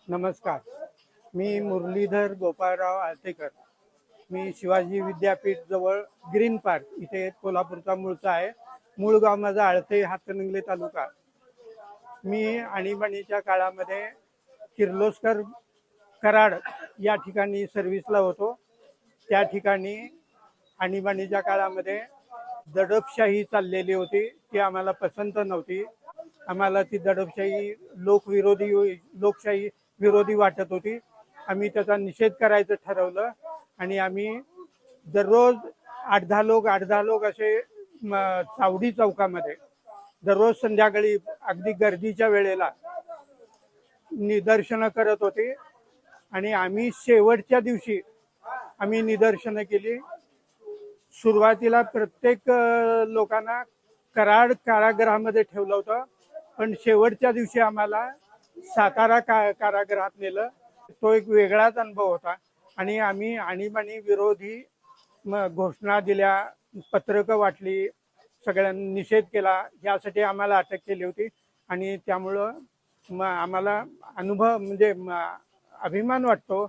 नमस्कार. मी मुरलीधर गोपाळराव आळतेकर. मी शिवाजी विद्यापीठ जवळ ग्रीन पार्क इथे कोल्हापूरचा मूळचा आहे. मूळ गाव माझा आळते, हातकणंगले तालुका. मी आणीबाणीच्या काळामध्ये किर्लोस्कर कराड या ठिकाणी सर्व्हिसला होतो. त्या ठिकाणी आणीबाणीच्या काळामध्ये दडपशाही चाललेली होती, ती आम्हाला पसंत नव्हती. आम्हाला ती दडपशाही लोकशाही विरोधी वाटत होती. आम्ही त्याचा निषेध करायचं ठरवलं आणि आम्ही दररोज 8-10 लोक असे चावडी चौकामध्ये दररोज संध्याकाळी अगदी गर्दीच्या वेळेला निदर्शनं करत होते. आणि आम्ही शेवटच्या दिवशी आम्ही निदर्शनं केली. सुरुवातीला प्रत्येक लोकांना कराड कारागृहामध्ये ठेवलं होतं, पण शेवटच्या दिवशी आम्हाला सातारा कारागृहात नेलं. तो एक वेगळाच अनुभव होता. आणि आम्ही आणीबाणी विरोधी घोषणा दिल्या, पत्रकं वाटली, सगळ्यांनी निषेध केला. यासाठी आम्हाला अटक केली होती. आणि त्यामुळं आम्हाला अनुभव म्हणजे अभिमान वाटतो